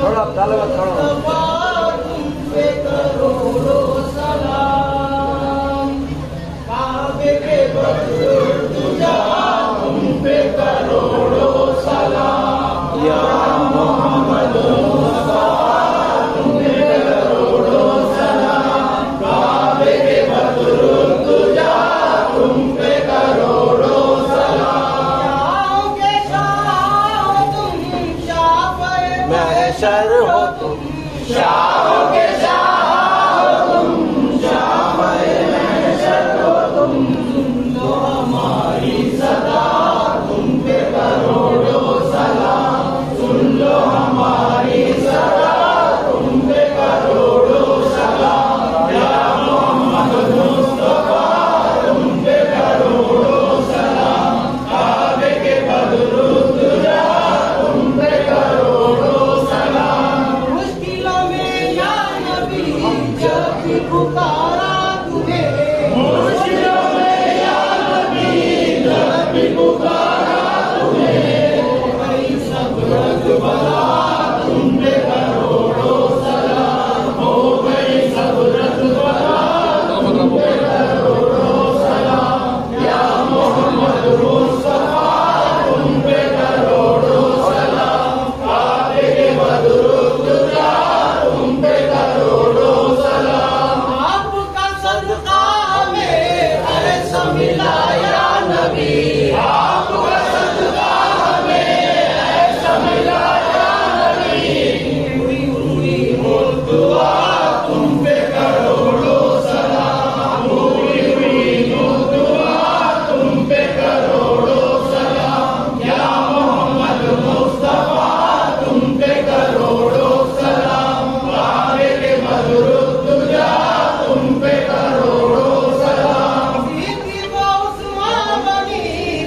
थोड़ा डालो थोड़ा तुम पे करोड़ों सलाम। काबे के बुजुर्ग जहां तुम पे करोड़ों सलाम। या मोहम्मद मुस्तफा तुम पे करोड़ों सलाम। काबे के बुजुर्ग जहां तुम पे करोड़ों सलाम। शाहों के शाह तुम शाफ़े महशर हो तुम। शाहों के शाह तुम शाफ़े महशर हो तुम। सुन लो हमारी सदा तुम पे करोड़ों सलाम। सुन लो हमारी सदा तुम पे करोड़ों सलाम। या मोहम्मद मुस्तफा तुम पे करोड़ों सलाम। काबे के बुजुर्ग जहां तुम पे करोड़ों सलाम। मुश्किलों में या नबी जब भी पुकारा तुम्हें। मुश्किलों में या नबी जब भी पुकारा तुम्हें। भाई सब रंग भला तुम पे करोड़ों सलाम। हो गई सब रंग भला तुम पे करोड़ों सलाम। या मोहम्मद मुस्तफा तुम पे करोड़ों सलाम। काबे के बुजुर्ग जहां तुम पे करोड़ों सलाम। आपका सदका हमें ऐसा मिला या नबी। आपका सदका हमें ऐसा मिला या नबी। हुई हुई हो दुआ तुम पे करोड़ों सलाम। हुई हुई हो दुआ तुम पे करोड़ों सलाम। या मोहम्मद मुस्तफा तुम पे करोड़ों सलाम। काबे के बुजुर्ग जहां तुम पे करोड़ों सलाम। सीधी वो उस्मान बनी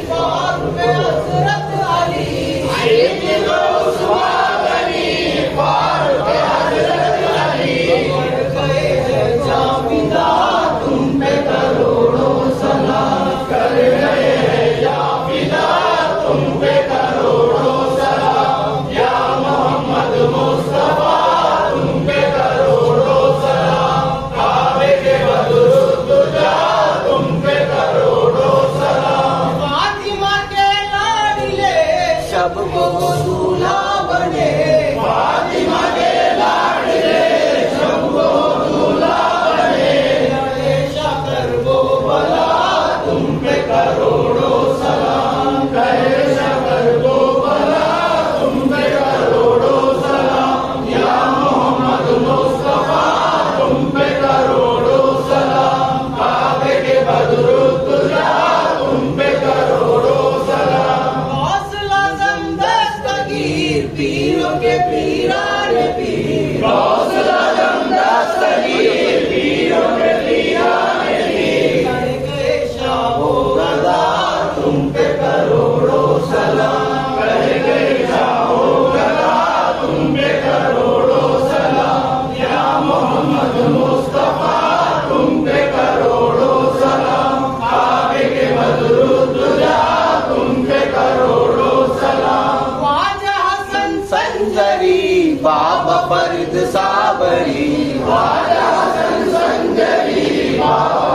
फारूक हज़रत अली। सीधी वो उस्मान बनी फारूक हज़रत अली। बढ़ गए हैं जाविदा तुम पे करोड़ों सलाम। कर गए हैं जाविदा तुम पे करोड़ों सलाम। या मोहम्मद मुस्तफा तुम पे करोड़ों सलाम। काबे के बुजुर्ग जहां तुम पे करोड़ों सलाम। फातिमा के लाडले शब को दूल्हा बने। फातिमा के लाडले शब को दूल्हा बने। लड़े शकर वो भला तुम पे करोड़ों सलाम। कहे शकर वो भला तुम पे करोड़ों सलाम। या मोहम्मद मुस्तफा तुम पे करोड़ों सलाम। काबे के बुजुर्ग जहां तुम पे करोड़ों सलाम। हौसला दस्तगीर पीरों के पीराने पीर। हौसला दस्तगीर पीरों के पीराने पीर। कर गए शाहो गदा तुम पे करोड़ों सलाम। कर गए शाहो गदा तुम पे करोड़ों सलाम। या मोहम्मद मुस्तफा तुम पे करोड़ों सलाम। काबे के बुजुर्ग जहां तुम पे करोड़ों सलाम। ख्वाजा हसन संजरी बाबा फरीद साबरी। ख्वाजा हसन संजरी बाबा